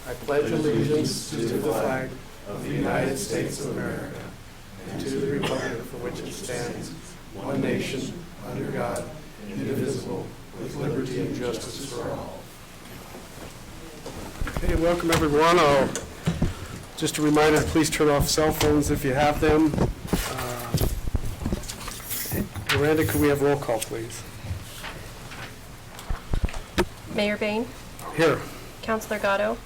I pledge allegiance to the flag of the United States of America and to the republic for which it stands, one nation, under God, indivisible, with liberty and justice for all. Okay, welcome everyone. Just a reminder, please turn off cell phones if you have them. Miranda, could we have roll call, please? Mayor Bain? Here. Councilor Gatto?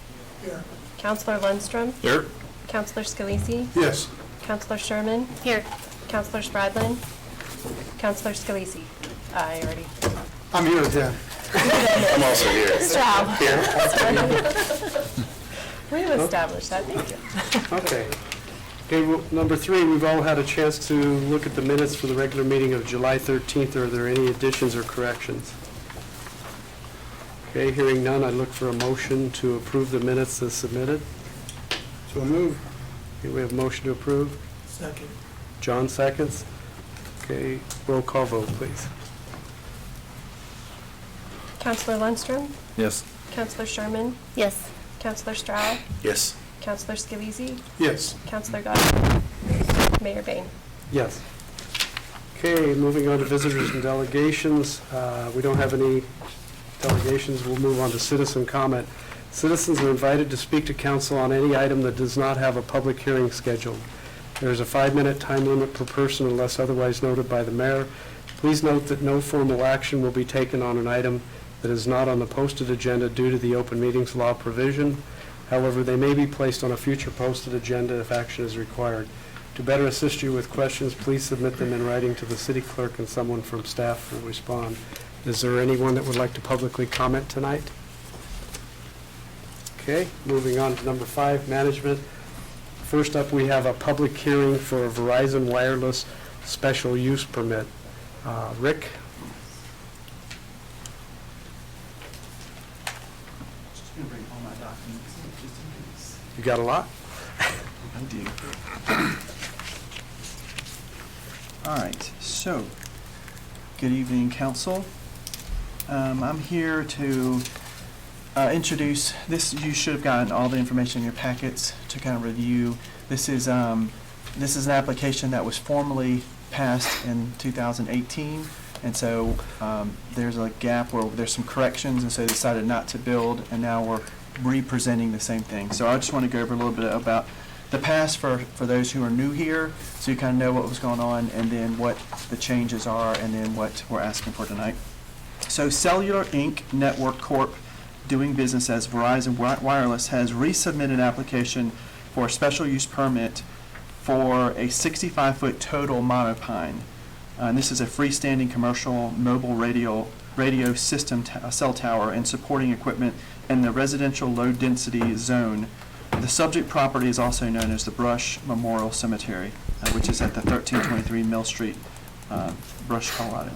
Here. Councilor Lundstrom? Here. Councilor Scalisi? Yes. Councilor Sherman? Here. Councilor Spradlin? Councilor Scalisi? I already. I'm here again. I'm also here. Stroud. Here. We've established that, thank you. Okay. Okay, well, number 3, we've all had a chance to look at the minutes for the regular meeting of July 13th. Are there any additions or corrections? Okay, hearing none, I look for a motion to approve the minutes as submitted. So move. Okay, we have a motion to approve. Second. John seconds. Okay, roll call vote, please. Councilor Lundstrom? Yes. Councilor Sherman? Yes. Councilor Stroud? Yes. Councilor Scalisi? Yes. Councilor Gatto? Mayor Bain? Yes. Okay, moving on to visitors and delegations. We don't have any delegations. We'll move on to citizen comment. Citizens are invited to speak to council on any item that does not have a public hearing scheduled. There is a 5-minute time limit per person unless otherwise noted by the mayor. Please note that no formal action will be taken on an item that is not on the posted agenda due to the open meetings law provision. However, they may be placed on a future posted agenda if action is required. To better assist you with questions, please submit them in writing to the city clerk and someone from staff will respond. Is there anyone that would like to publicly comment tonight? Okay, moving on to number 5, management. First up, we have a public hearing for a Verizon wireless special use permit. Rick? Just going to bring all my documents just in case. You got a lot? I do. All right, so good evening, council. I'm here to introduce this. You should have gotten all the information in your packets to kind of review. This is an application that was formally passed in 2018, and so there's a gap where there's some corrections, and so they decided not to build, and now we're re-presenting the same thing. So I just want to go over a little bit about the past for those who are new here, so you kind of know what was going on, and then what the changes are, and then what we're asking for tonight. So Cellular Inc. Network Corp., doing business as Verizon Wireless, has resubmitted an application for a special use permit for a 65-foot total monopine. And this is a freestanding commercial mobile radio system cell tower and supporting equipment in the residential low density zone. The subject property is also known as the Brush Memorial Cemetery, which is at the 1323 Mill Street, Brush, Colorado.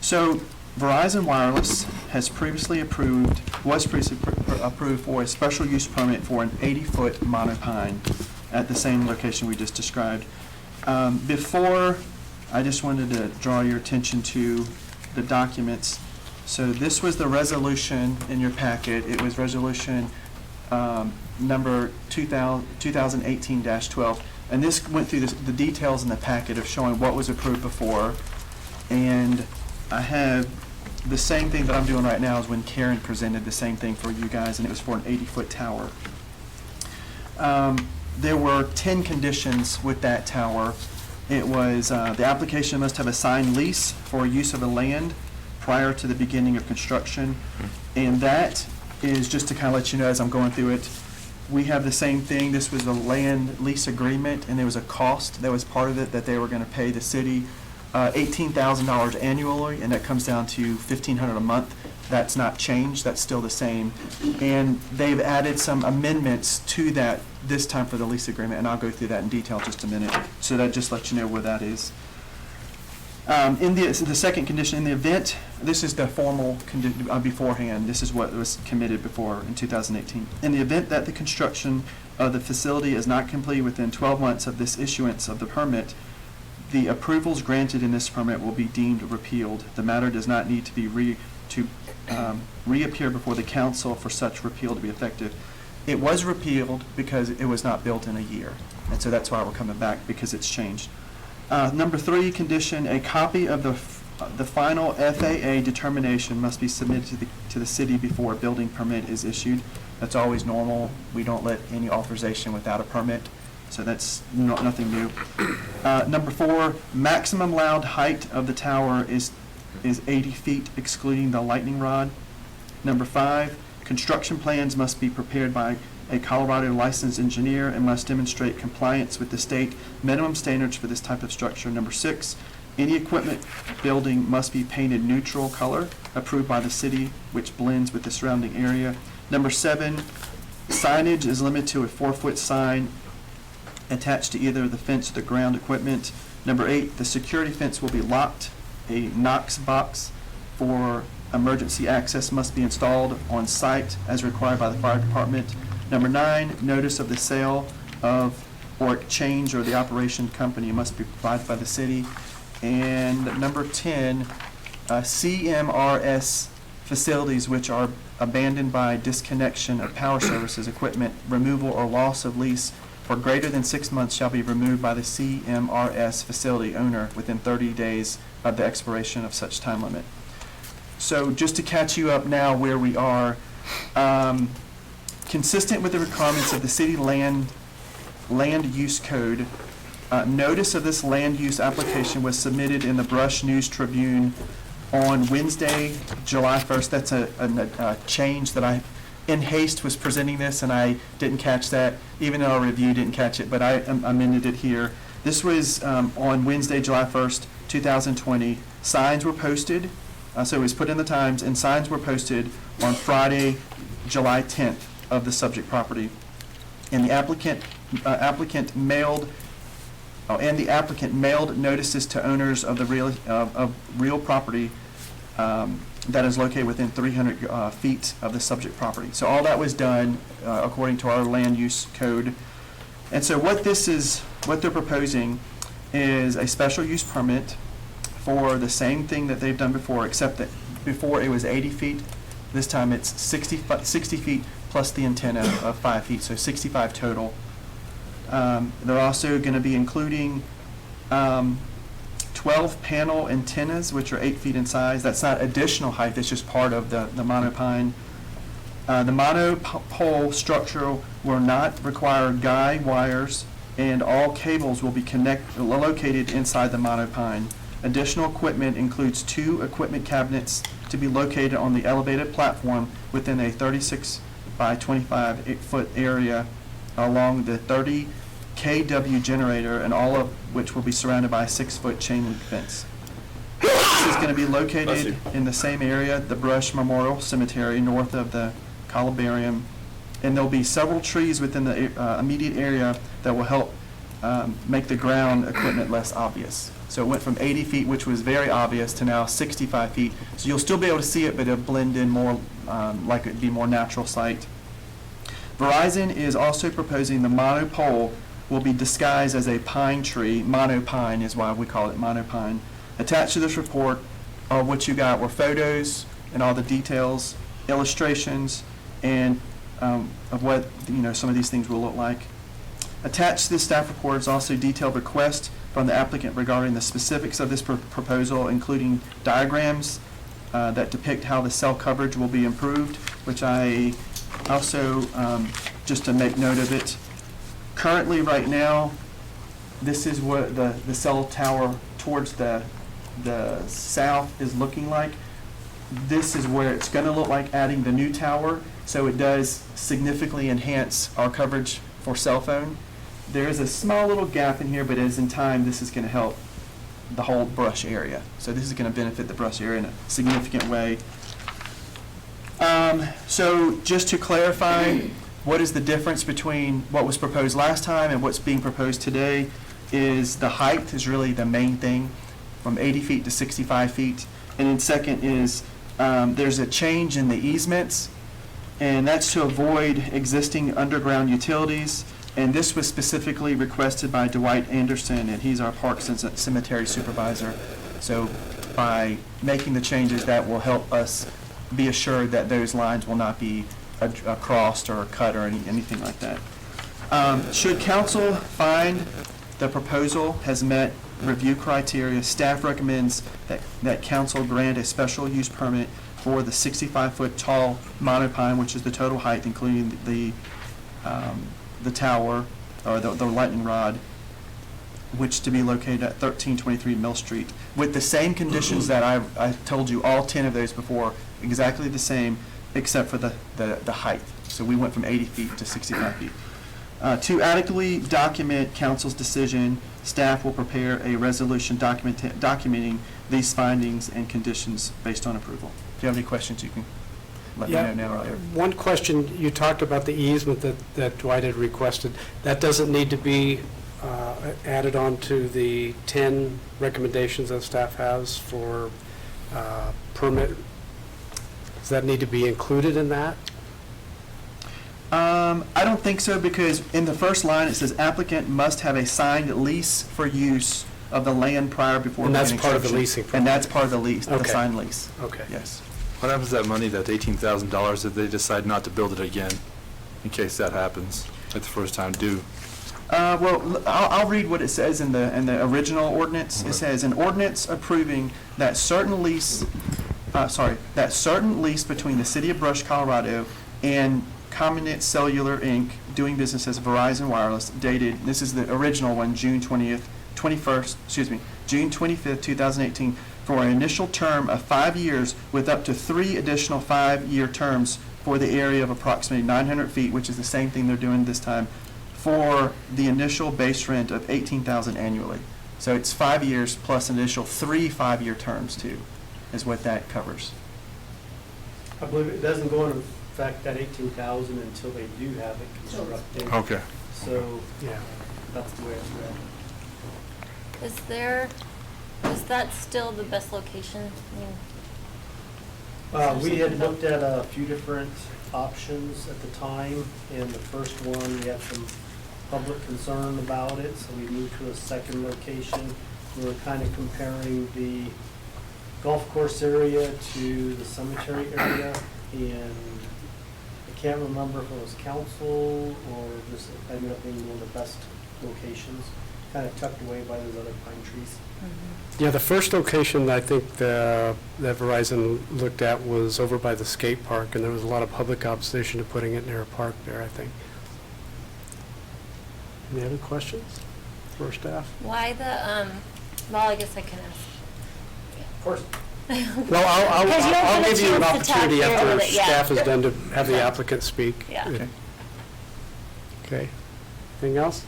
So Verizon Wireless was previously approved for a special use permit for an 80-foot monopine at the same location we just described. Before, I just wanted to draw your attention to the documents. So this was the resolution in your packet. It was resolution number 2018-12, and this went through the details in the packet of showing what was approved before. And I have the same thing that I'm doing right now is when Karen presented the same thing for you guys, and it was for an 80-foot tower. There were 10 conditions with that tower. It was the application must have a signed lease for use of the land prior to the beginning of construction, and that is just to kind of let you know as I'm going through it. We have the same thing. This was the land lease agreement, and there was a cost that was part of it that they were going to pay the city $18,000 annually, and that comes down to $1,500 a month. That's not changed. That's still the same. And they've added some amendments to that this time for the lease agreement, and I'll go through that in detail in just a minute. So that just lets you know where that is. In the second condition, in the event, this is the formal beforehand, this is what was committed before in 2018. In the event that the construction of the facility is not complete within 12 months of this issuance of the permit, the approvals granted in this permit will be deemed repealed. The matter does not need to be reappear before the council for such repeal to be effective. It was repealed because it was not built in a year. And so that's why we're coming back, because it's changed. Number 3 condition, a copy of the final FAA determination must be submitted to the city before a building permit is issued. That's always normal. We don't let any authorization without a permit, so that's nothing new. Number 4, maximum allowed height of the tower is 80 feet, excluding the lightning rod. Number 5, construction plans must be prepared by a Colorado licensed engineer and must demonstrate compliance with the state minimum standards for this type of structure. Number 6, any equipment building must be painted neutral color approved by the city, which blends with the surrounding area. Number 7, signage is limited to a 4-foot sign attached to either the fence or the ground equipment. Number 8, the security fence will be locked. A Knox box for emergency access must be installed on site as required by the fire department. Number 9, notice of the sale of or exchange or the operation company must be provided by the city. And number 10, C.R.S. facilities which are abandoned by disconnection of power services equipment, removal or loss of lease for greater than 6 months shall be removed by the C.R.S. facility owner within 30 days of the expiration of such time limit. So just to catch you up now where we are, consistent with the requirements of the city land use code, notice of this land use application was submitted in the Brush News Tribune on Wednesday, July 1st. That's a change that I, in haste, was presenting this, and I didn't catch that, even though our review didn't catch it, but I amended it here. This was on Wednesday, July 1st, 2020. Signs were posted, so it was put in the Times, and signs were posted on Friday, July 10th of the subject property. And the applicant mailed notices to owners of the real property that is located within 300 feet of the subject property. So all that was done according to our land use code. And so what they're proposing is a special use permit for the same thing that they've done before, except that before it was 80 feet. This time it's 60 feet plus the antenna of 5 feet, so 65 total. They're also going to be including 12 panel antennas, which are 8 feet in size. That's not additional height, that's just part of the monopine. The monopole structure will not require guy wires, and all cables will be located inside the monopine. Additional equipment includes 2 equipment cabinets to be located on the elevated platform within a 36 by 25 foot area along the 30 kW generator, and all of which will be surrounded by a 6-foot chain link fence. This is going to be located in the same area, the Brush Memorial Cemetery, north of the Columbarium, and there'll be several trees within the immediate area that will help make the ground equipment less obvious. So it went from 80 feet, which was very obvious, to now 65 feet. So you'll still be able to see it, but it'll blend in more like it'd be more natural sight. Verizon is also proposing the monopole will be disguised as a pine tree. Monopine is why we call it monopine. Attached to this report, what you got were photos and all the details, illustrations, and of what some of these things will look like. Attached to this staff report is also a detailed request from the applicant regarding the specifics of this proposal, including diagrams that depict how the cell coverage will be improved, which I also, just to make note of it, currently right now, this is what the cell tower towards the south is looking like. This is where it's going to look like adding the new tower, so it does significantly enhance our coverage for cell phone. There is a small little gap in here, but as in time, this is going to help the whole Brush area. So this is going to benefit the Brush area in a significant way. So just to clarify, what is the difference between what was proposed last time and what's being proposed today is the height is really the main thing, from 80 feet to 65 feet. And then second is there's a change in the easements, and that's to avoid existing underground utilities. And this was specifically requested by Dwight Anderson, and he's our Parks and Cemetery Supervisor. So by making the changes, that will help us be assured that those lines will not be crossed or cut or anything like that. Should council find the proposal has met review criteria, staff recommends that council grant a special use permit for the 65-foot tall monopine, which is the total height, including the tower, or the lightning rod, which to be located at 1323 Mill Street, with the same conditions that I told you, all 10 of those before, exactly the same, except for the height. So we went from 80 feet to 65 feet. To adequately document council's decision, staff will prepare a resolution documenting these findings and conditions based on approval. If you have any questions, you can let me know now or later. One question, you talked about the easement that Dwight had requested. That doesn't need to be added on to the 10 recommendations that staff has for permit. Does that need to be included in that? I don't think so, because in the first line it says applicant must have a signed lease for use of the land prior before. And that's beginning part of the construction. leasing. And that's part of the lease, the Okay. signed lease. Okay. Yes. What happens to that money, that $18,000, if they decide not to build it again, in case that happens, like the first time due? Well, I'll read what it says in the original ordinance. It says, an ordinance approving that certain lease between the City of Brush, Colorado and County Cellular, Inc., doing business as Verizon Wireless, dated, this is the original one, June 25th, 2018, for an initial term of 5 years with up to 3 additional 5-year terms for the area of approximately 900 feet, which is the same thing they're doing this time, for the initial base rent of $18,000 annually. So it's 5 years plus an additional 3 5-year terms too, is what that covers. I believe it doesn't go into effect, that 18,000, until they do have it constructed. Okay. So, Yeah. that's the way it's read. Is that still the best location? I mean, We had looked at a few different options at the time, and the first one, we had some public concern about it, so we moved to a second location. We were kind of comparing the golf course area to the cemetery area, and I can't remember if it was council or this ended up being one of the best locations, kind of tucked away by those other pine trees. Yeah, the first location I think that Verizon looked at was over by the skate park, and there was a lot of public opposition to putting it near a park there, I think. Any other questions for staff? why the, well, I guess I can ask. Of course. Well, Because you don't I'll get a give you an chance to talk opportunity here after with it, yeah. staff is done to have the applicant speak. Yeah. Okay. Okay. Anything else?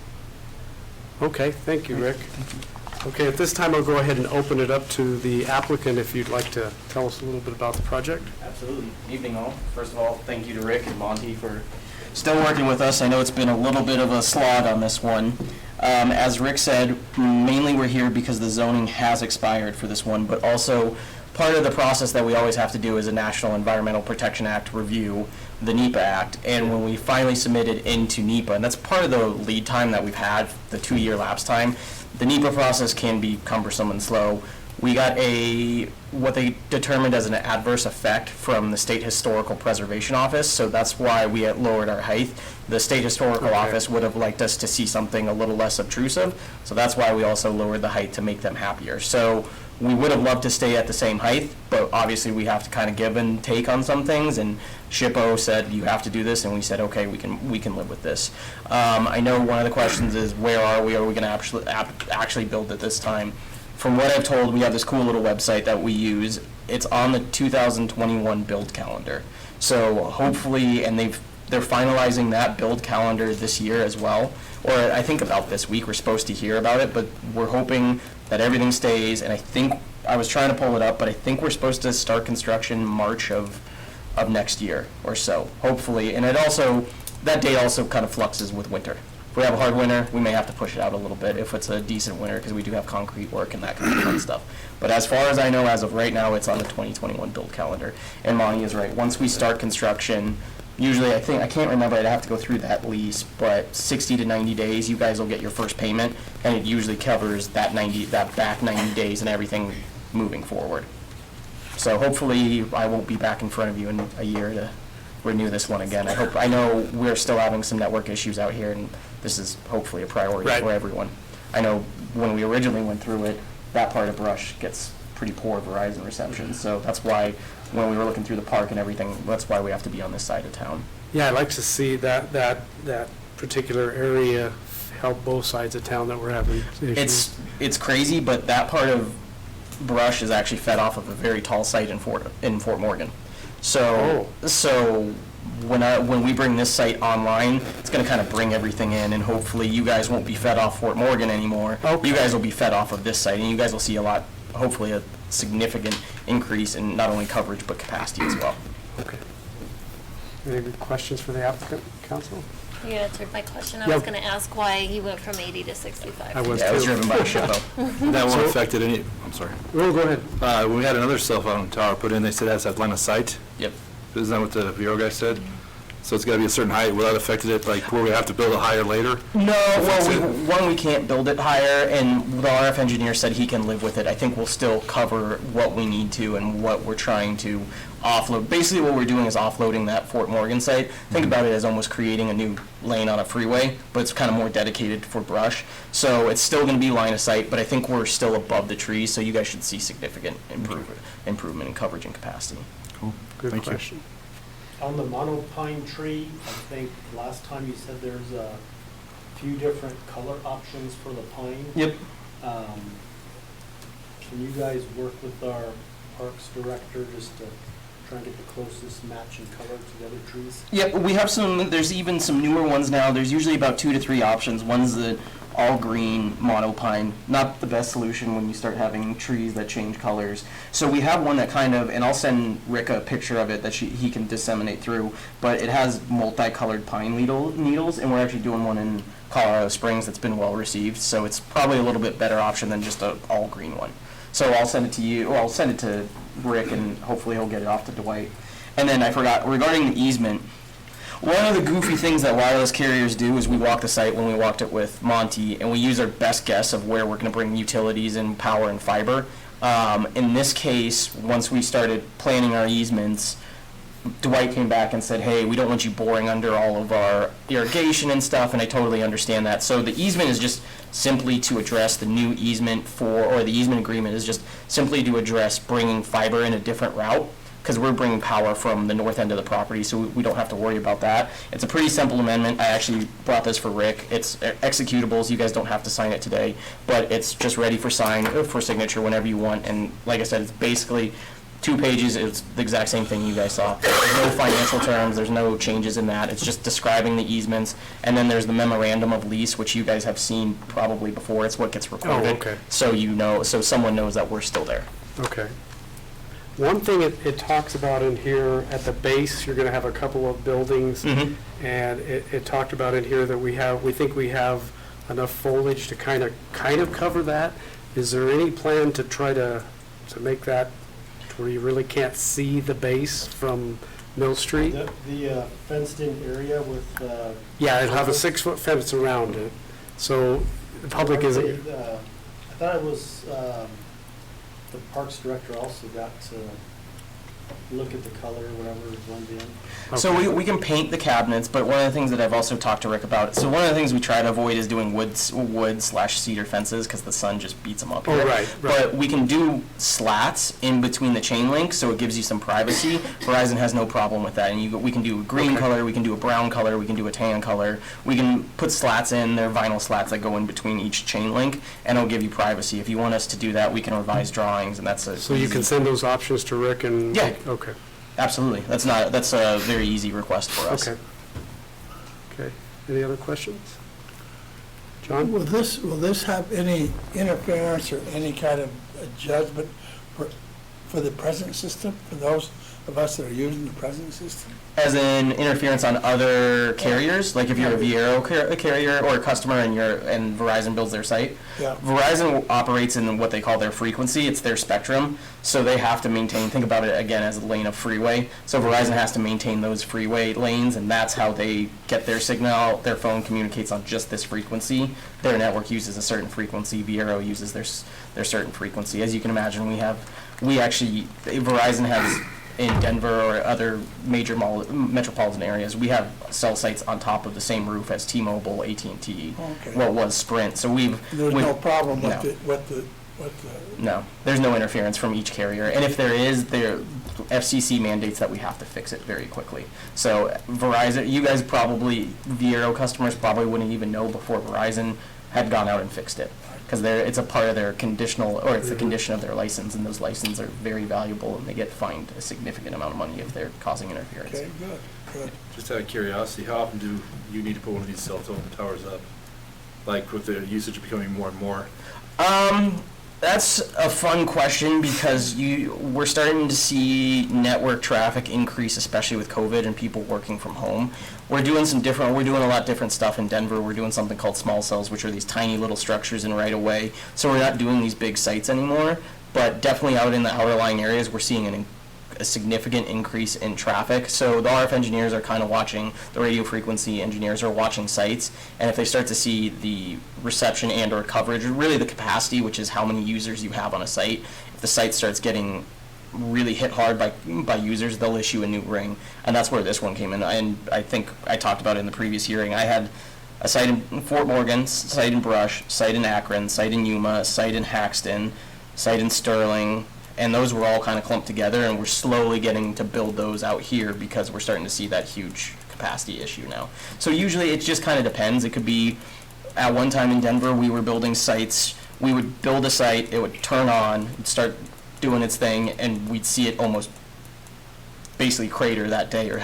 Okay, thank you, Rick. Thank you. Okay, at this time, I'll go ahead and open it up to the applicant if you'd like to tell us a little bit about the project. Absolutely. Evening all. First of all, thank you to Rick and Monty for still working with us. I know it's been a little bit of a slog on this one. As Rick said, mainly we're here because the zoning has expired for this one, but also part of the process that we always have to do is a National Environmental Protection Act review, the NEPA Act, and when we finally submitted into NEPA, and that's part of the lead time that we've had, the 2-year lapse time, the NEPA process can be cumbersome and slow. We got what they determined as an adverse effect from the State Historical Preservation Office, so that's why we had lowered our height. The State Historical Okay. Office would have liked us to see something a little less obtrusive, so that's why we also lowered the height to make them happier. So we would have loved to stay at the same height, but obviously we have to kind of give and take on some things, and SHPO said, you have to do this, and we said, okay, we can live with this. I know one of the questions is, where are we? Are we going to actually build it this time? From what I've told, we have this cool little website that we use. It's on the 2021 build calendar. So hopefully, and they're finalizing that build calendar this year as well. Or I think about this week, we're supposed to hear about it, but we're hoping that everything stays. And I think, I was trying to pull it up, but I think we're supposed to start construction March of next year or so, hopefully. And it also, that date also kind of fluxes with winter. If we have a hard winter, we may have to push it out a little bit if it's a decent winter, because we do have concrete work and that kind of fun stuff. But as far as I know, as of right now, it's on the 2021 build calendar. And Monty is right. Once we start construction, usually I can't remember, I'd have to go through that lease, but 60 to 90 days, you guys will get your first payment, and it usually covers that back 90 days and everything moving forward. So hopefully I won't be back in front of you in a year to renew this one again. I know we're still having some network issues out here, and this is hopefully a priority Right. for everyone. I know when we originally went through it, that part of Brush gets pretty poor Verizon reception, so that's why when we were looking through the park and everything, that's why we have to be on this side of town. Yeah, I'd like to see that particular area help both sides of town that we're having issues. It's crazy, but that part of Brush is actually fed off of a very tall site in Fort Morgan. So when we bring this site online, it's going to kind of bring everything in, and hopefully you guys won't be fed off Fort Morgan anymore. Okay. You guys will be fed off of this site, and you guys will see hopefully a significant increase in not only coverage but capacity as well. Okay. Any questions for the applicant, council? You answered my question. I Yep. was going to ask why he went from 80 to 65. I was Yeah, it was too. driven by a ship, though. That won't So- affect it any, I'm sorry. Well, go ahead. When we had another cell phone tower put in, they said it has to have line of sight. Yep. Isn't that what the Bureau guy said? So it's got to be a certain height. Will that affect it, like, where we have to build it higher later? No, That's well, we can't build it higher, and the RF engineer said he can live with it. I think we'll still cover what we need to and what we're trying to offload. Basically, what we're doing is offloading that Fort Morgan site. Think about it as almost creating a new lane on a freeway, but it's kind of more dedicated for Brush. So it's still going to be line of sight, but I think we're still above the trees, so you guys should see significant improvement in coverage and capacity. Cool. Good Thank you. question. On the monopine tree, I think last time you said there's a few different color options for the pine. Yep. Can you guys work with our parks director just to try and get the closest matching color to the other trees? Yep, we have there's even some newer ones now. There's usually about 2 to 3 options. One's the all green monopine, not the best solution when you start having trees that change colors. So we have one that kind of, and I'll send Rick a picture of it that he can disseminate through, but it has multicolored pine needles, and we're actually doing one in Colorado Springs that's been well received, so it's probably a little bit better option than just a all green one. So I'll send it to you, or I'll send it to Rick, and hopefully he'll get it off to Dwight. And then I forgot, regarding the easement, one of the goofy things that wireless carriers do is we walk the site when we walked it with Monty, and we use our best guess of where we're going to bring utilities and power and fiber. In this case, once we started planning our easements, Dwight came back and said, hey, we don't want you boring under all of our irrigation and stuff, and I totally understand that. So the easement is just simply to address the new easement or the easement agreement is just simply to address bringing fiber in a different route, because we're bringing power from the north end of the property, so we don't have to worry about that. It's a pretty simple amendment. I actually brought this for Rick. It's executable, so you guys don't have to sign it today, but it's just ready for signature whenever you want. And like I said, it's basically 2 pages. It's the exact same thing you guys saw. There's no financial terms. There's no changes in that. It's just describing the easements. And then there's the memorandum of lease, which you guys have seen probably before. It's what gets recorded. okay. So someone knows that we're still there. Okay. One thing it talks about in here, at the base, you're going to have a couple of buildings, Mhm. and it talked about in here that we think we have enough foliage to kind of cover that. Is there any plan to try to make that to where you really can't see the base from Mill Street? The fenced-in area with... Yeah, it'll have a 6-foot fence around it, so the public isn't... I thought it was, the Parks Director also got to look at the color, whatever blend in. So Okay. we can paint the cabinets, but one of the things that I've also talked to Rick about, so one of the things we try to avoid is doing wood/cedar fences, because the sun just beats them up. Oh, here. right. But we can do slats in between the chain link, so it gives you some privacy. Verizon has no problem with that, and we can do a green Okay. color, we can do a brown color, we can do a tan color. We can put slats in, they're vinyl slats that go in between each chain link, and it'll give you privacy. If you want us to do that, we can revise drawings, and that's a So you can send those options to Rick and... Yeah. Okay, Absolutely. That's a very easy request for us. okay. Okay, any other questions? John? Will this have any interference or any kind of judgment for the present system, for those of us that are using the present system? As in interference on other carriers, like if you're a Viero carrier or a customer and Verizon builds their site. Yeah. Verizon operates in what they call their frequency. It's their spectrum, so they have to maintain. Think about it again as a lane of freeway. So Verizon has to maintain those freeway lanes, and that's how they get their signal. Their phone communicates on just this frequency. Their network uses a certain frequency. Viero uses their certain frequency. As you can imagine, Verizon has in Denver or other major metropolitan areas, we have cell sites on top of the same roof as T-Mobile, AT&T, Okay. what was Sprint. So There's no problem No. with the, No, there's no interference from each carrier, and if there is, FCC mandates that we have to fix it very quickly. So Verizon, you guys probably, Viero customers probably wouldn't even know before Verizon had gone out and fixed it, because it's a part of their conditional, or it's the condition of their license, and those licenses are very valuable, and they get fined a significant amount of money if they're causing interference. okay, good. Just out of curiosity, how often do you need to put one of these cell phone towers up? Like with the usage becoming more and more? That's a fun question because we're starting to see network traffic increase, especially with COVID and people working from home. We're doing a lot different stuff in Denver. We're doing something called small cells, which are these tiny little structures in right of way. So we're not doing these big sites anymore, but definitely out in the outer line areas, we're seeing a significant increase in traffic. So the RF engineers are kind of watching, the radio frequency engineers are watching sites, and if they start to see the reception and or coverage, really the capacity, which is how many users you have on a site, if the site starts getting really hit hard by users, they'll issue a new ring, and that's where this one came in. And I think I talked about it in the previous hearing. I had a site in Fort Morgan, site in Brush, site in Akron, site in Yuma, site in Haxton, site in Sterling, and those were all kind of clumped together, and we're slowly getting to build those out here because we're starting to see that huge capacity issue now. So usually it just kind of depends. It could be, at one time in Denver, we were building sites. We would build a site, it would turn on, it'd start doing its thing, and we'd see it almost basically crater that day or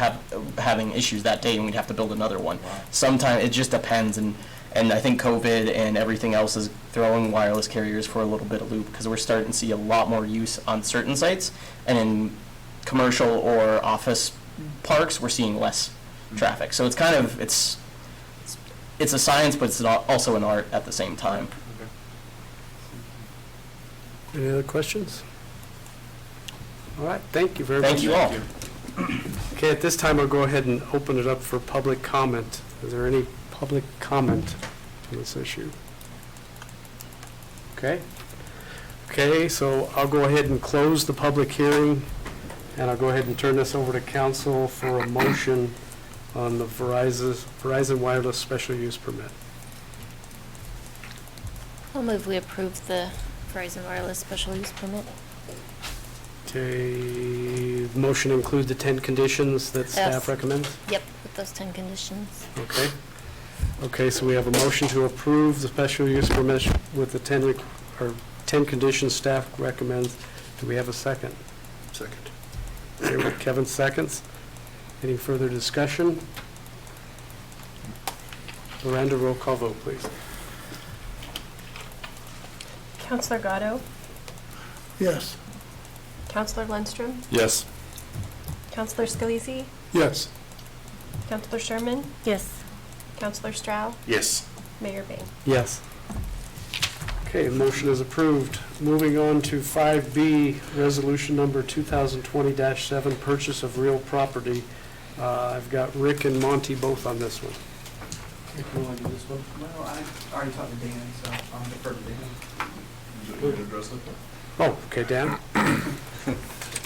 having issues that day, and we'd have to build another one. Sometimes it just depends, and I think COVID and everything else is throwing wireless carriers for a little bit of loop because we're starting to see a lot more use on certain sites, and in commercial or office parks, we're seeing less traffic. So it's kind of, it's a science, but it's also an art at the same time. Any other questions? All right, thank you very much. Thank you all. Okay, at this time, I'll go ahead and open it up for public comment. Is there any public comment on this issue? Okay. Okay, so I'll go ahead and close the public hearing, and I'll go ahead and turn this over to council for a motion on the Verizon Wireless Special Use Permit. I'll move we approve the Verizon Wireless Special Use Permit. Okay, the motion include the 10 conditions that staff Yes. recommends? Yep, with those 10 conditions. Okay. Okay, so we have a motion to approve the special use permit with the 10 conditions staff recommends. Do we have a second? Second. Okay, Kevin seconds. Any further discussion? Miranda, roll call vote, please. Counselor Gatto? Yes. Counselor Lundstrom? Yes. Counselor Scalise? Yes. Counselor Sherman? Yes. Counselor Stroud? Yes. Mayor Bain? Yes. Okay, motion is approved. Moving on to 5B, resolution number 2020-7, purchase of real property. I've got Rick and Monty both on this one. If you want to do this one. Well, I already talked to Dan, so I'll defer to Dan. Oh, okay, Dan?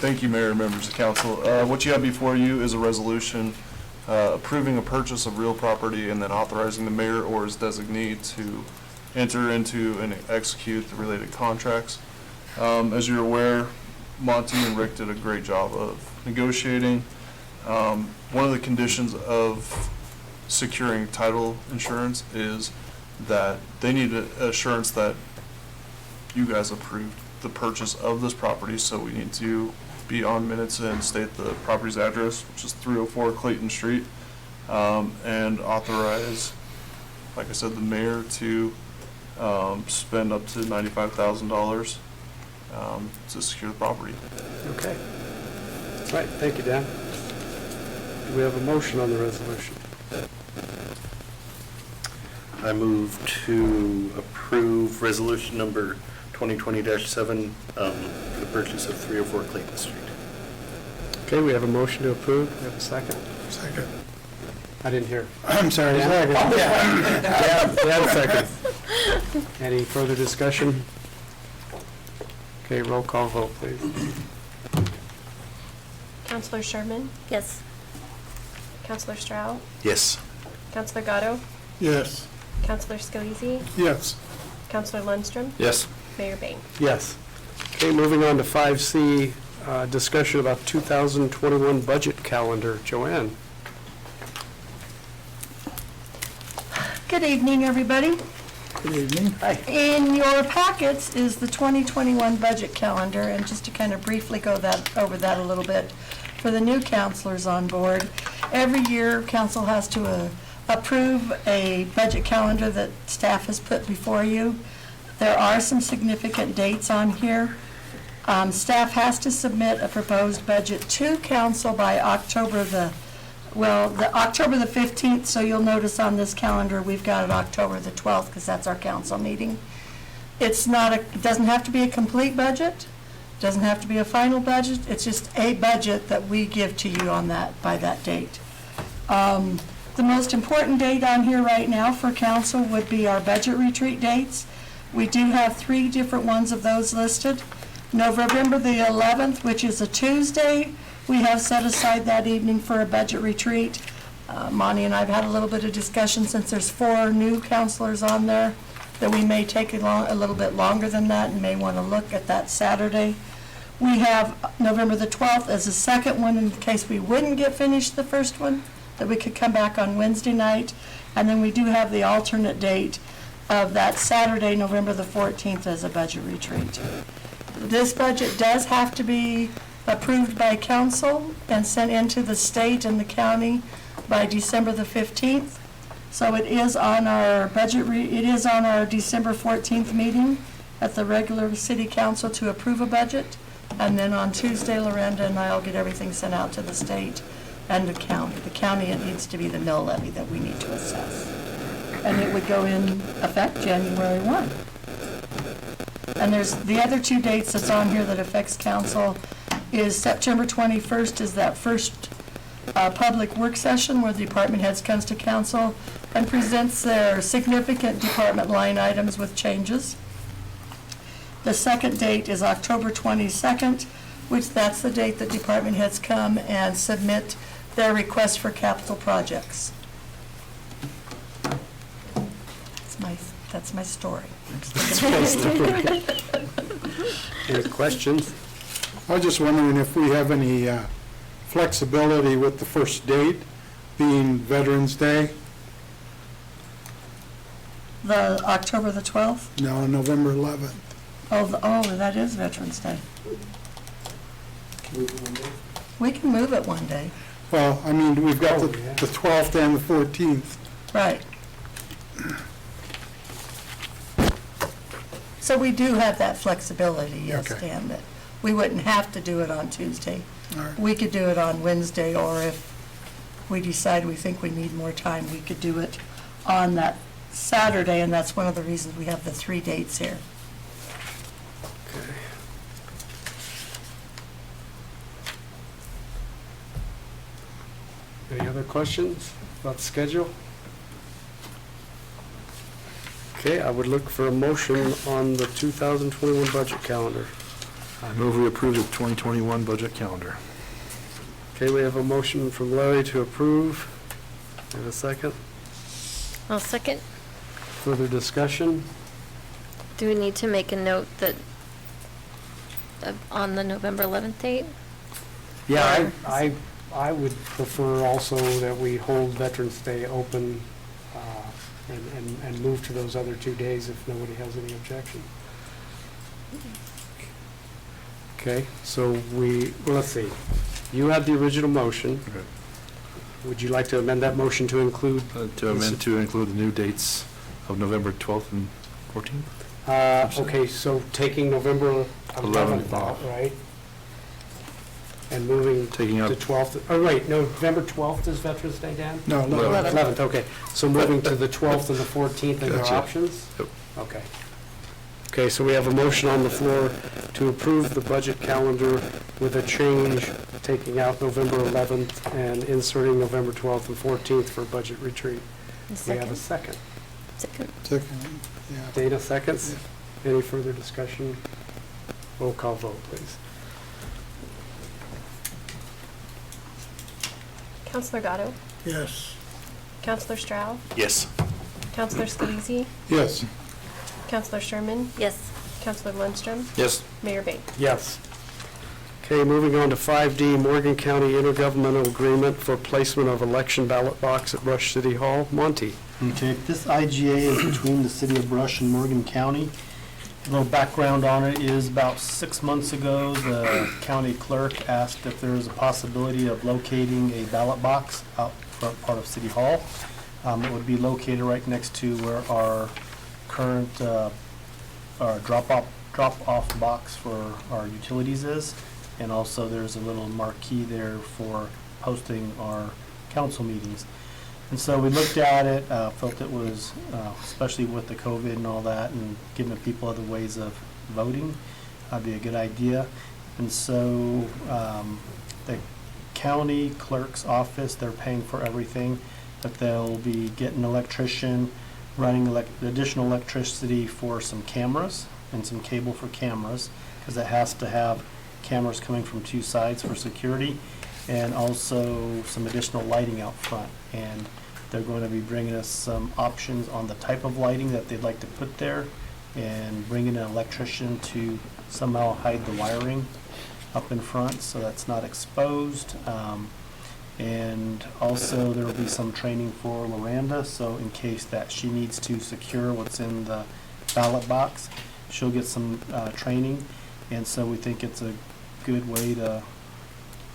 Thank you, Mayor and members of council. What you have before you is a resolution approving a purchase of real property and then authorizing the mayor or his designee to enter into and execute the related contracts. As you're aware, Monty and Rick did a great job of negotiating. One of the conditions of securing title insurance is that they need assurance that you guys approved the purchase of this property, so we need to be on minutes and state the property's address, which is 304 Clayton Street, and authorize, like I said, the mayor to spend up to $95,000 to secure the property. Okay. All right, thank you, Dan. Do we have a motion on the resolution? I move to approve resolution number 2020-7 for the purchase of 304 Clayton Street. Okay, we have a motion to approve. We have a second. Second. I didn't hear. I'm sorry. Dan, Dan second. Any further discussion? Okay, roll call vote, please. Counselor Sherman? Yes. Counselor Stroud? Yes. Counselor Gatto? Yes. Counselor Scalise? Yes. Counselor Lundstrom? Yes. Mayor Bain? Yes. Okay, moving on to 5C, discussion about 2021 budget calendar. Joanne? Good evening, everybody. Good evening. In your packets is the 2021 budget calendar, and just to kind of briefly go over that a little bit, for the new counselors on board, every year, council has to approve a budget calendar that staff has put before you. There are some significant dates on here. Staff has to submit a proposed budget to council by October the 15th, so you'll notice on this calendar, we've got it October the 12th, because that's our council meeting. It doesn't have to be a complete budget, doesn't have to be a final budget, it's just a budget that we give to you on that, by that date. The most important date on here right now for council would be our budget retreat dates. We do have 3 different ones of those listed. November the 11th, which is a Tuesday, we have set aside that evening for a budget retreat. Monty and I have had a little bit of discussion, since there's 4 new counselors on there, that we may take a little bit longer than that and may want to look at that Saturday. We have November the 12th as a second one in case we wouldn't get finished the first one, that we could come back on Wednesday night. And then we do have the alternate date of that Saturday, November the 14th, as a budget retreat. This budget does have to be approved by council and sent into the state and the county by December the 15th. So it is on our it is on our December 14th meeting at the regular city council to approve a budget. And then on Tuesday, Lorenda and I will get everything sent out to the state and the county. The county, it needs to be the mill levy that we need to assess. And it would go in effect January 1. And there's the other 2 dates that's on here that affects council is September 21st is that first public work session where the department heads comes to council and presents their significant department line items with changes. The second date is October 22nd, which that's the date that department heads come and submit their requests for capital projects. That's my story. Any questions? I was just wondering if we have any flexibility with the first date being Veterans Day? The October the 12th? No, November 11th. Oh, that is Veterans Day. We can move it one day. Well, I mean, we've got the 12th and the 14th. Right. So we do have that flexibility, yes, Okay. Dan, that we wouldn't have to do it on Tuesday. All right. We could do it on Wednesday, or if we decide we think we need more time, we could do it on that Saturday, and that's one of the reasons we have the 3 dates here. Okay. Any other questions about the schedule? Okay, I would look for a motion on the 2021 budget calendar. I move we approve the 2021 budget calendar. Okay, we have a motion from Larry to approve. And a second. I'll second. Further discussion? Do we need to make a note that on the November 11th date? Yeah, I would prefer also that we hold Veterans Day open and move to those other 2 days if nobody has any objection. Okay, so let's see. You had the original motion. Okay. Would you like to amend that motion to include? To amend to include the new dates of November 12th and 14th? Okay, so taking November 11th out, right? And moving to Taking out- 12th, oh, wait, November 12th is Veterans Day, Dan? No, 11th. 11th, okay. So moving to the 12th and the 14th are our Gotcha. options? Yep. Okay. Okay, so we have a motion on the floor to approve the budget calendar with a change, taking out November 11th and inserting November 12th and 14th for budget retreat. We have a second. Second. Second, yeah. Dana seconds. Any further discussion? Roll call vote, please. Counselor Gatto? Yes. Counselor Stroud? Yes. Counselor Scalisi? Yes. Counselor Sherman? Yes. Counselor Lundstrom? Yes. Mayor Bain? Yes. Okay, moving on to 5D, Morgan County Intergovernmental Agreement for placement of election ballot box at Rush City Hall. Monty? Okay, this IGA is between the city of Brush and Morgan County. A little background on it is about 6 months ago, the county clerk asked if there was a possibility of locating a ballot box out front part of City Hall. It would be located right next to where our current our drop-off box for our utilities is. And also there's a little marquee there for posting our council meetings. And so we looked at it, felt it was, especially with the COVID and all that, and giving people other ways of voting, be a good idea. And so the county clerk's office, they're paying for everything, but they'll be getting an electrician, running additional electricity for some cameras and some cable for cameras, because it has to have cameras coming from two sides for security, and also some additional lighting out front. And they're going to be bringing us some options on the type of lighting that they'd like to put there, and bringing an electrician to somehow hide the wiring up in front so that's not exposed. And also there will be some training for Loranda, so in case that she needs to secure what's in the ballot box, she'll get some training. And so we think it's a good way to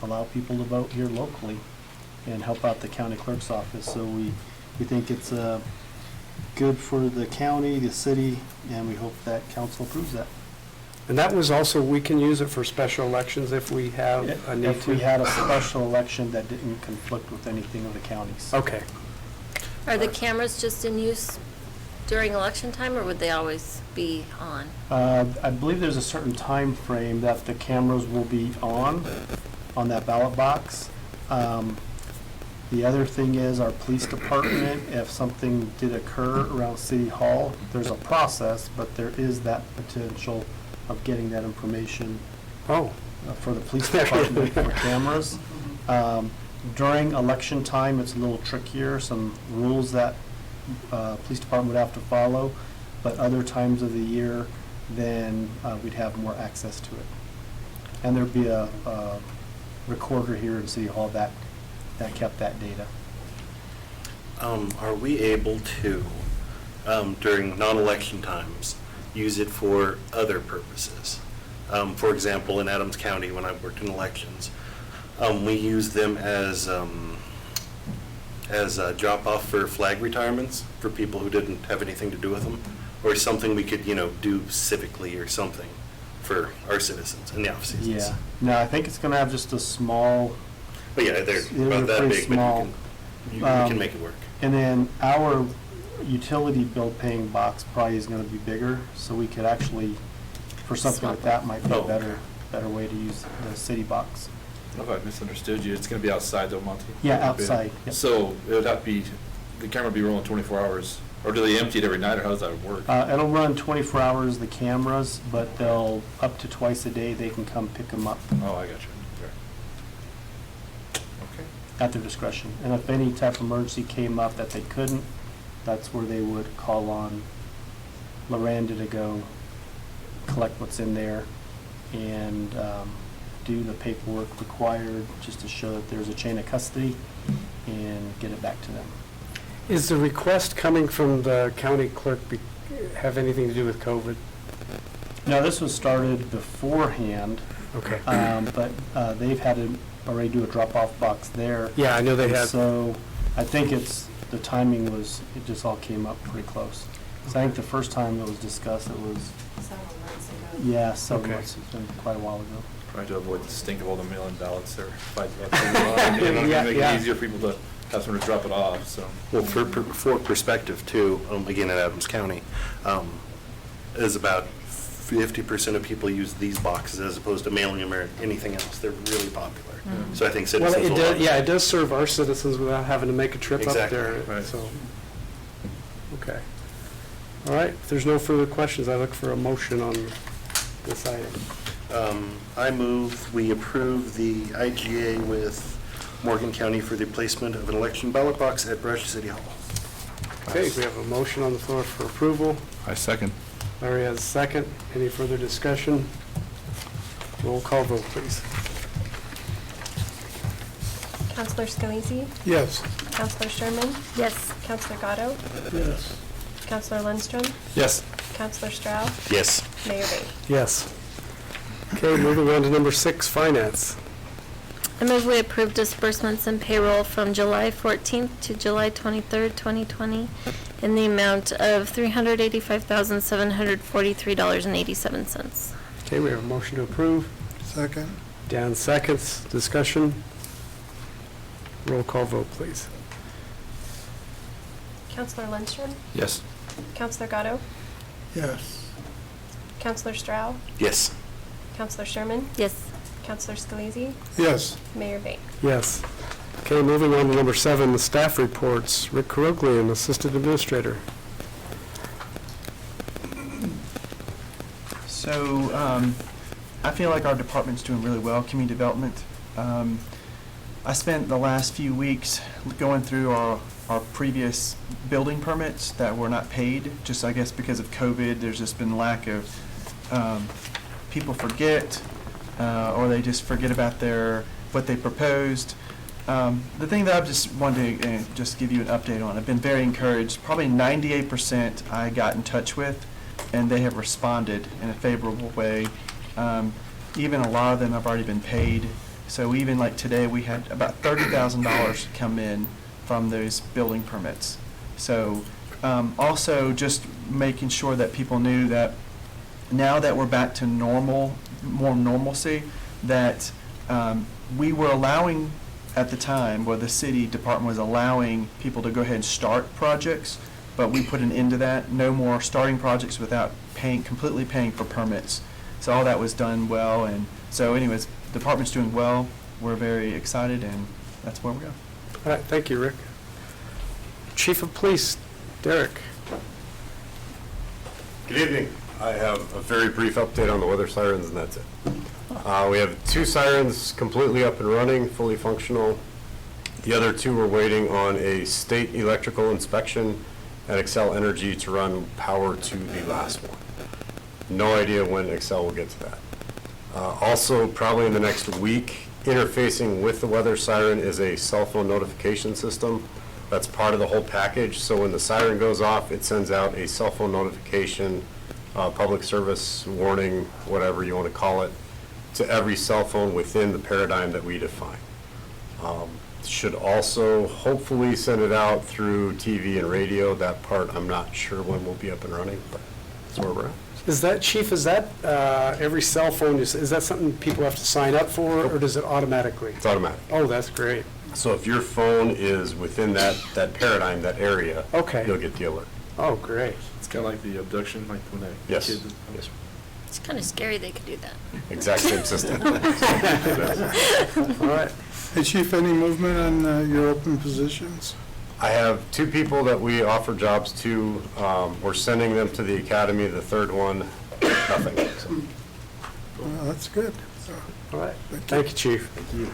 allow people to vote here locally and help out the county clerk's office. So we think it's good for the county, the city, and we hope that council approves that. And that was also, we can use it for special elections if we have a need If we to? had a special election that didn't conflict with anything of the counties. Okay. Are the cameras just in use during election time, or would they always be on? I believe there's a certain time frame that the cameras will be on that ballot box. The other thing is our police department, if something did occur around City Hall, there's a process, but there is that potential of getting that information Oh, for the police department for cameras. During election time, it's a little trickier, some rules that police department would have to follow, but other times of the year, then we'd have more access to it. And there'd be a recorder here in City Hall that kept that data. Are we able to, during non-election times, use it for other purposes? For example, in Adams County, when I worked in elections, we used them as a drop-off for flag retirements for people who didn't have anything to do with them, or something we could, do civically or something for our citizens in the off seasons. Yeah. No, I think it's going to have just a small. But yeah, they're They're about that pretty big, but small. we can make it work. And then our utility bill paying box probably is going to be bigger, so we could actually, for something like that, might be Oh, a okay. better way to use the city box. I don't know if I misunderstood you. It's going to be outside though, Monty? Yeah, outside. Yep. So it would have to be, the camera would be rolling 24 hours, or do they empty it every night, or how does that work? It'll run 24 hours, the cameras, but they'll, up to twice a day, they can come pick them up Oh, I got you. Okay. at their discretion. And if any type of emergency came up that they couldn't, that's where they would call on Loranda to go collect what's in there and do the paperwork required just to show that there's a chain of custody and get it back to them. is the request coming from the county clerk have anything to do with COVID? No, this was started beforehand, Okay. but they've had to already do a drop-off box there. Yeah, I know they And had. So I think the timing was, it just all came up pretty close. So I think the first time it was discussed, it was, Several months ago. yeah, several Okay. months, it's been quite a while ago. Trying to avoid the stink of all the mail-in ballots there. Make Yeah. it easier for people to have someone to drop it off, so. Well, for perspective too, again, in Adams County, is about 50% of people use these boxes as opposed to mailing them or anything else. They're really popular. So I think Well, citizens will love it does serve our citizens without having to make a trip up Exactly, there. right. So, okay. All right, if there's no further questions, I look for a motion on this item. I move we approve the IGA with Morgan County for the placement of an election ballot box at Brush City Hall. Okay, we have a motion on the floor for approval. I second. Larry has a second. Any further discussion? Roll call vote, please. Counselor Scalisi? Yes. Counselor Sherman? Yes. Counselor Gatto? Yes. Counselor Lundstrom? Yes. Counselor Stroud? Yes. Mayor Bay? Yes. Okay, moving on to number 6, finance. I move we approve disbursements and payroll from July 14th to July 23rd, 2020, in the amount of $385,743.87. Okay, we have a motion to approve. Second. Dan seconds. Discussion. Roll call vote, please. Counselor Lundstrom? Yes. Counselor Gatto? Yes. Counselor Stroud? Yes. Counselor Sherman? Yes. Counselor Scalisi? Yes. Mayor Bay? Yes. Okay, moving on to number 7, the staff reports. Rick Karoglian, Assistant Administrator. So, I feel like our department's doing really well, community development. I spent the last few weeks going through our previous building permits that were not paid, just I guess because of COVID. There's just been lack of, people forget, or they just forget about what they proposed. The thing that I just wanted to just give you an update on, I've been very encouraged. Probably 98% I got in touch with, and they have responded in a favorable way. Even a lot of them have already been paid. So even like today, we had about $30,000 come in from those building permits. So also just making sure that people knew that now that we're back to more normalcy, that we were allowing at the time, where the city department was allowing people to go ahead and start projects, but we put an end to that. No more starting projects without completely paying for permits. So all that was done well, and so anyways, the department's doing well. We're very excited, and that's where we go. All right, thank you, Rick. Chief of Police, Derek. Good evening. I have a very brief update on the weather sirens, and that's it. We have 2 sirens completely up and running, fully functional. The other 2 are waiting on a state electrical inspection at Excel Energy to run power to the last one. No idea when Excel will get to that. Also, probably in the next week, interfacing with the weather siren is a cell phone notification system. That's part of the whole package. So when the siren goes off, it sends out a cell phone notification, public service warning, whatever you want to call it, to every cell phone within the paradigm that we define. Should also hopefully send it out through TV and radio. That part I'm not sure when we'll be up and running, but that's where we're at. Is that, Chief, is that every cell phone, is that something people have to sign up for, or does it automatically? It's automatic. Oh, that's great. So if your phone is within that paradigm, that area, Okay. you'll get the alert. Oh, great. It's kind of like the abduction, like when a Yes. kid... Yes. It's kind of scary they could do that. Exact same system. All right. Hey, Chief, any movement on your open positions? I have 2 people that we offer jobs to. We're sending them to the academy. The third one, nothing. So, Well, that's good. All right. Thank you, Chief. Thank you.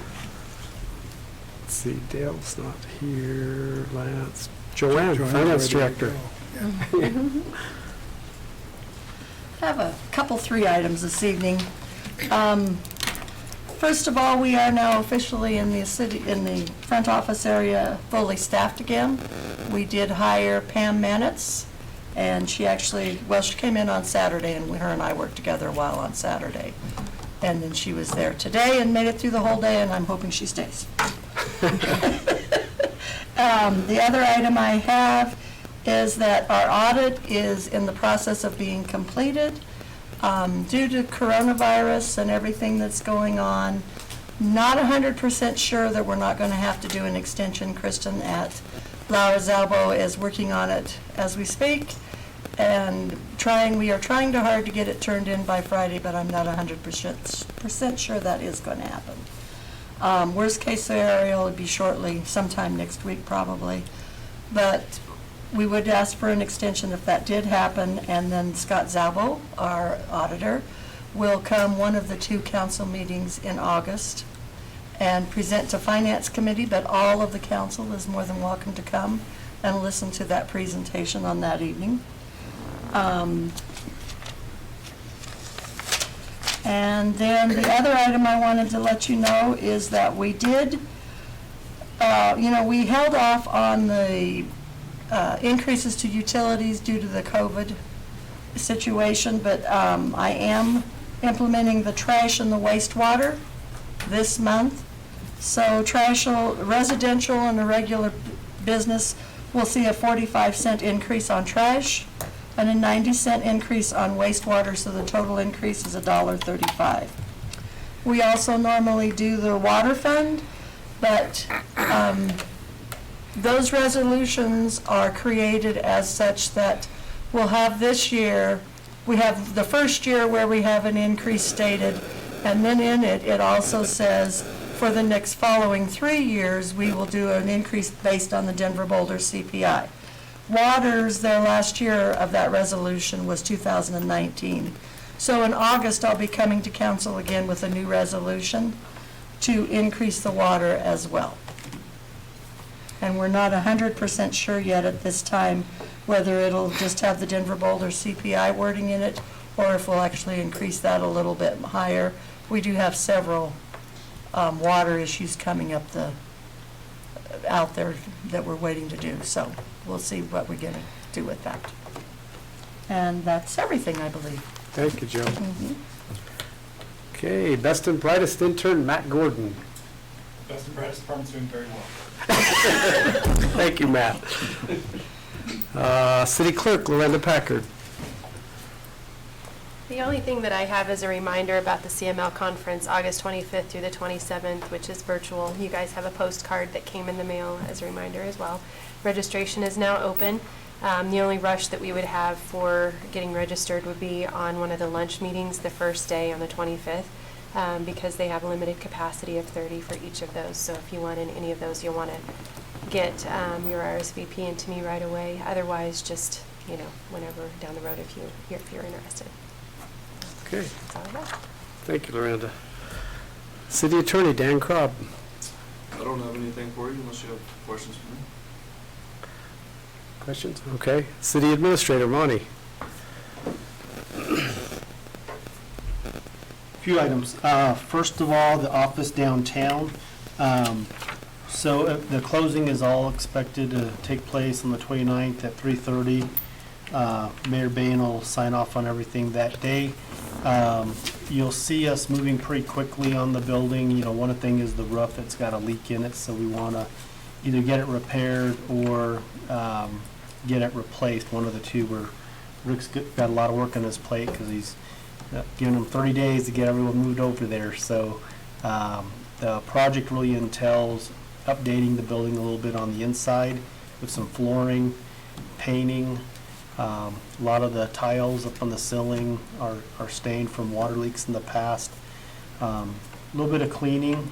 Let's see, Dale's not here. Lance. Joanne, Joanne's Finance ready to Director. go. Yeah. I have a couple, 3 items this evening. First of all, we are now officially in the front office area, fully staffed again. We did hire Pam Manitz, and she came in on Saturday, and her and I worked together a while on Saturday. And then she was there today and made it through the whole day, and I'm hoping she stays. The other item I have is that our audit is in the process of being completed. Due to coronavirus and everything that's going on, not 100% sure that we're not going to have to do an extension. Kristen at Laura Zalbo is working on it as we speak, and we are trying hard to get it turned in by Friday, but I'm not 100% sure that is going to happen. Worst case scenario would be shortly, sometime next week probably, but we would ask for an extension if that did happen, and then Scott Zalbo, our auditor, will come one of the 2 council meetings in August and present to Finance Committee, but all of the council is more than welcome to come and listen to that presentation on that evening. And then the other item I wanted to let you know is that we did, we held off on the increases to utilities due to the COVID situation, but I am implementing the trash and the wastewater this month. So residential and the regular business will see a 45-cent increase on trash and a 90-cent increase on wastewater, so the total increase is $1.35. We also normally do the water fund, but those resolutions are created as such that we'll have this year, we have the first year where we have an increase stated, and then in it, it also says for the next following 3 years, we will do an increase based on the Denver Boulder CPI. Water's, their last year of that resolution was 2019. So in August, I'll be coming to council again with a new resolution to increase the water as well. And we're not 100% sure yet at this time whether it'll just have the Denver Boulder CPI wording in it or if we'll actually increase that a little bit higher. We do have several water issues coming up out there that we're waiting to do. So we'll see what we're going to do with that. And that's everything, I believe. Thank you, Joe. Okay, best and brightest intern, Matt Gordon. Best and brightest department's doing very well. Thank you, Matt. City Clerk, Lorenda Packard. The only thing that I have is a reminder about the CML conference, August 25th through the 27th, which is virtual. You guys have a postcard that came in the mail as a reminder as well. Registration is now open. The only rush that we would have for getting registered would be on one of the lunch meetings the first day on the 25th, because they have a limited capacity of 30 for each of those. So if you want in any of those, you'll want to get your RSVP into me right away. Otherwise, just whenever down the road if you're interested. Okay. That's all I have. Thank you, Lorenda. City Attorney, Dan Krob. I don't have anything for you unless you have questions for me. Questions? Okay. City Administrator, Monty. Few items. First of all, the office downtown. So the closing is all expected to take place on the 29th at 3:30. Mayor Bain will sign off on everything that day. You'll see us moving pretty quickly on the building. One thing is the roof, it's got a leak in it, so we want to either get it repaired or get it replaced, one of the two. Where Rick's got a lot of work on his plate because he's giving them 30 days to get everyone moved over there. So the project really entails updating the building a little bit on the inside with some flooring, painting. A lot of the tiles up on the ceiling are stained from water leaks in the past. A little bit of cleaning.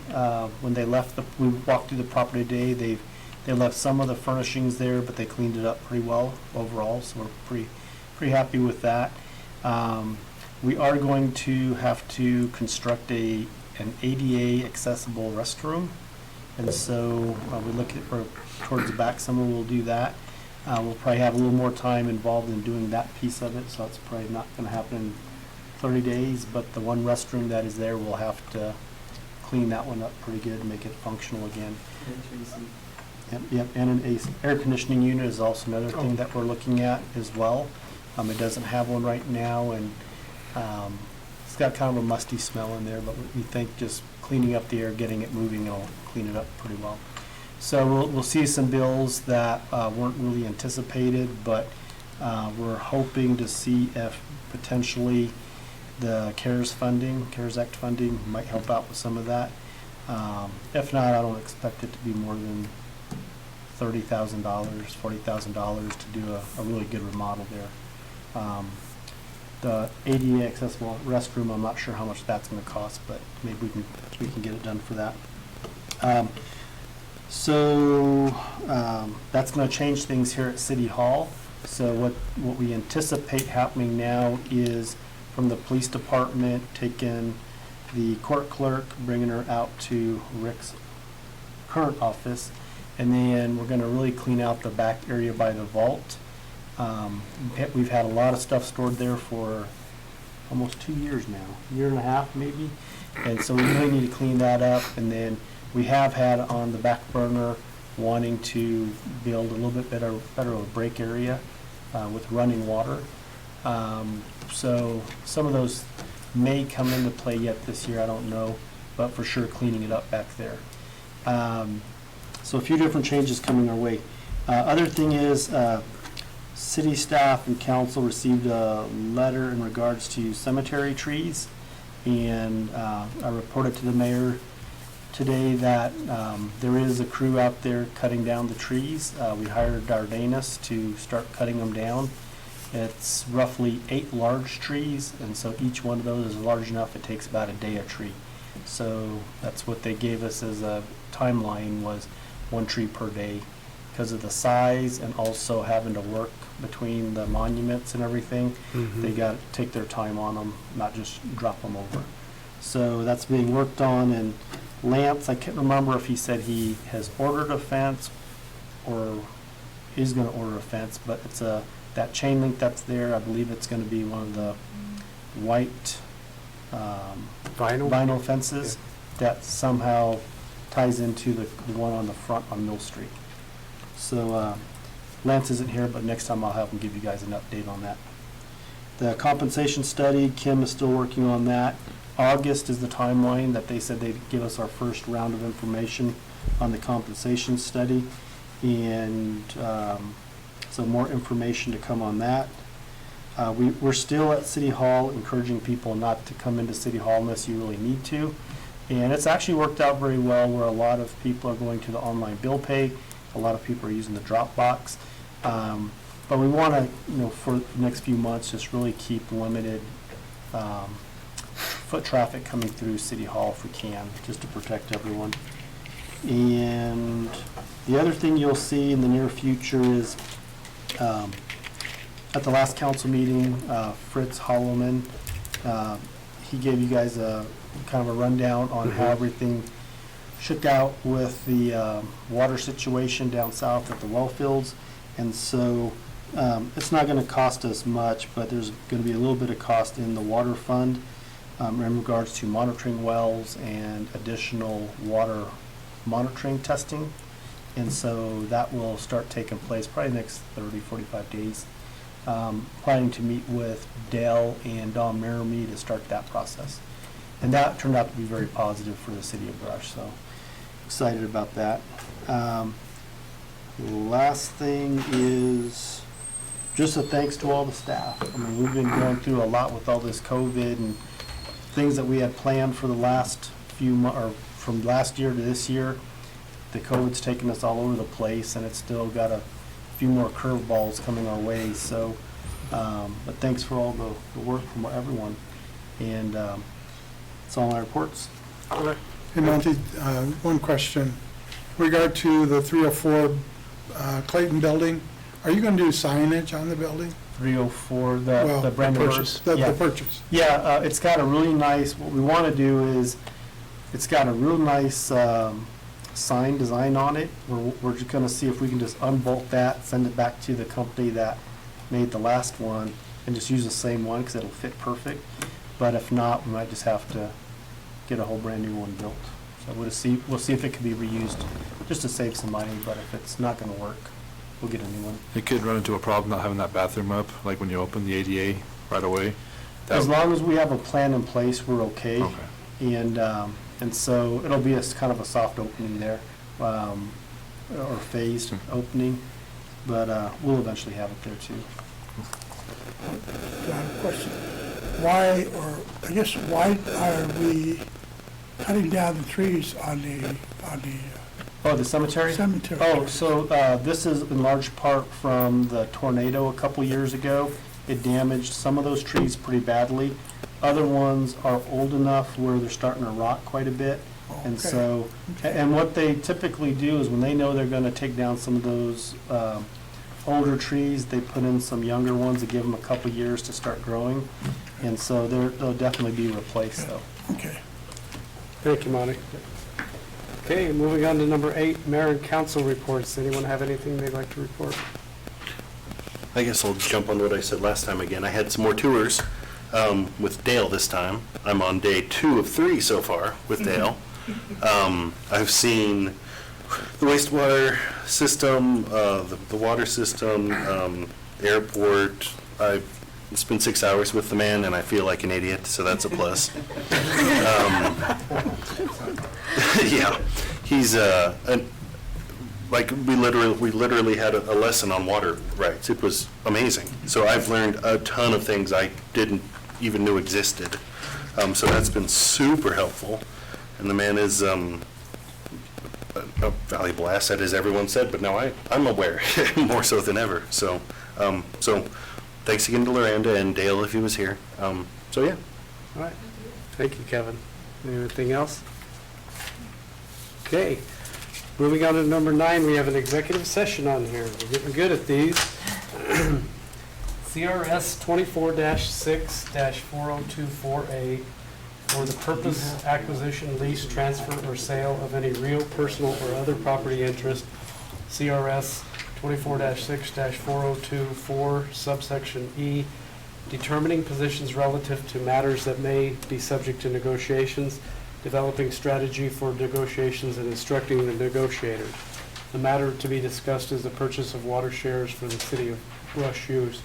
When they left, we walked through the property today. They left some of the furnishings there, but they cleaned it up pretty well overall. So we're pretty happy with that. We are going to have to construct an ADA accessible restroom, and so we look at towards the back summer we'll do that. We'll probably have a little more time involved in doing that piece of it, so that's probably not going to happen in 30 days, but the one restroom that is there, we'll have to clean that one up pretty good and make it functional again. Yep, and an air conditioning unit is also another thing that we're looking at as well. It doesn't have one right now, and it's got kind of a musty smell in there, but we think just cleaning up the air, getting it moving, will clean it up pretty well. So we'll see some bills that weren't really anticipated, but we're hoping to see if potentially the CARES Act funding might help out with some of that. If not, I don't expect it to be more than $30,000, $40,000 to do a really good remodel there. The ADA accessible restroom, I'm not sure how much that's going to cost, but maybe we can get it done for that. So that's going to change things here at City Hall. So what we anticipate happening now is from the police department taking the court clerk, bringing her out to Rick's current office, and then we're gonna really clean out the back area by the vault. We've had a lot of stuff stored there for almost 2 years now, year and a half maybe, and so we really need to clean that up. And then we have had on the back burner wanting to build a little bit better of a break area with running water. So some of those may come into play yet this year, I don't know, but for sure cleaning it up back there. So a few different changes coming our way. Other thing is, city staff and council received a letter in regards to cemetery trees, and I reported to the mayor today that there is a crew out there cutting down the trees. We hired Dardanus to start cutting them down. It's roughly 8 large trees, and so each one of those is large enough, it takes about a day a tree. So that's what they gave us as a timeline, was 1 tree per day. Because of the size and also having to work between the monuments and everything, they got to take their time on them, not just drop them over. So that's being worked on. And Lance, I can't remember if he said he has ordered a fence or is going to order a fence, but it's that chain link that's there, I believe it's going to be one of the white vinyl fences that somehow ties into the one on the front on Mill Street. So Lance isn't here, but next time I'll have him give you guys an update on that. The compensation study, Kim is still working on that. August is the timeline that they said they'd give us our first round of information on the compensation study. And so more information to come on that. We're still at City Hall encouraging people not to come into City Hall unless you really need to. And it's actually worked out very well, where a lot of people are going to the online bill pay. A lot of people are using the Dropbox. But we want to, for the next few months, just really keep limited foot traffic coming through City Hall if we can, just to protect everyone. And the other thing you'll see in the near future is at the last council meeting, Fritz Holloman, he gave you guys a kind of a rundown on how everything shook out with the water situation down south at the well fields. And so it's not going to cost us much, but there's going to be a little bit of cost in the water fund in regards to monitoring wells and additional water monitoring testing. And so that will start taking place probably next 30, 45 days. Planning to meet with Dale and Don Merrimee to start that process. And that turned out to be very positive for the city of Brush, so excited about that. Last thing is just a thanks to all the staff. I mean, we've been going through a lot with all this COVID and things that we had planned for the last few months, or from last year to this year. The COVID's taken us all over the place, and it's still got a few more curveballs coming our way. So, but thanks for all the work from everyone. And that's all my reports. Hey, Monty, one question. In regard to the 304 Clayton building, are you going to do signage on the building? 304, the brand new purchase. The purchase. Yeah, it's got a really nice, what we want to do is, it's got a real nice sign design on it. We're just going to see if we can just unbolt that, send it back to the company that made the last one, and just use the same one because it'll fit perfect. But if not, we might just have to get a whole brand new one built. So we'll see if it can be reused just to save some money, but if it's not going to work, we'll get a new one. You could run into a problem not having that bathroom up, like when you open the ADA right away. As long as we have a plan in place, we're okay. Okay. And so it'll be kind of a soft opening there, or phased opening, but we'll eventually have it there too. John, question. Why are we cutting down the trees on the Oh, the cemetery? cemetery? Oh, so this is in large part from the tornado a couple years ago. It damaged some of those trees pretty badly. Other ones are old enough where they're starting to rot quite a bit. And Okay. so, and what they typically do is when they know they're going to take down some of those older trees, they put in some younger ones to give them a couple years to start growing. And so they'll definitely be replaced though. Okay, Thank you, Monty. Okay, moving on to number 8, mayor and council reports. Anyone have anything they'd like to report? I guess I'll jump on what I said last time again. I had some more tours with Dale this time. I'm on day 2 of 3 so far with Dale. I've seen the wastewater system, the water system, airport. I've spent 6 hours with the man, and I feel like an idiot, so that's a plus. Yeah, he's like we literally had a lesson on water rights. It was amazing. So I've learned a ton of things I didn't even know existed. So that's been super helpful. And the man is a valuable asset, as everyone said, but now I'm aware more so than ever. So thanks again to Loranda and Dale if he was here. So yeah. All right. Thank you, Kevin. Anything else? Okay. Moving on to number 9, we have an executive session on here. We're getting good at these. C.R.S. 24-6-4024A for the purpose, acquisition, lease, transfer, or sale of any real, personal, or other property interest. C.R.S. 24-6-4024 subsection E, determining positions relative to matters that may be subject to negotiations, developing strategy for negotiations, and instructing the negotiators. The matter to be discussed is the purchase of water shares for the city of Rush use.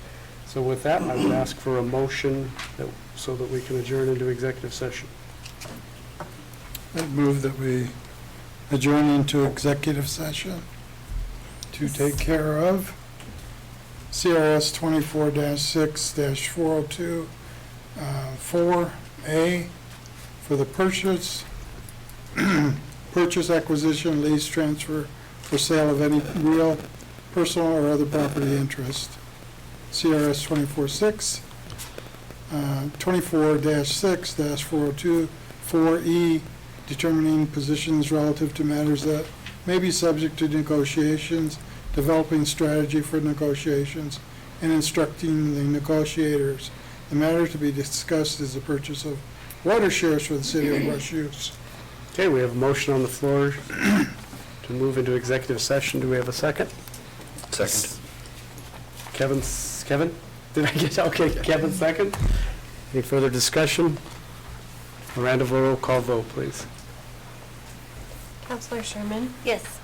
So with that, I would ask for a motion so that we can adjourn into executive session. I move that we adjourn into executive session to take care of CRS 24-6-402 4A for the purchase, acquisition, lease, transfer, for sale of any real, personal, or other property interest. CRS 24-6-402 4E, determining positions relative to matters that may be subject to negotiations, developing strategy for negotiations, and instructing the negotiators. The matter to be discussed is the purchase of water shares for the city of Rush use. Okay, we have a motion on the floor to move into executive session. Do we have a second? Second. Kevin? Did I get, okay, Kevin second. Any further discussion? Miranda, roll call vote, please. Counselor Sherman? Yes.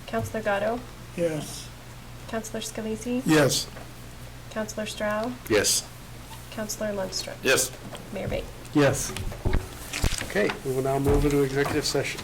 Counselor Gatto? Yes. Counselor Scalise? Yes. Counselor Stroud? Yes. Counselor Lundstrom? Yes. Mayor Bates? Yes. Okay, we will now move into executive session.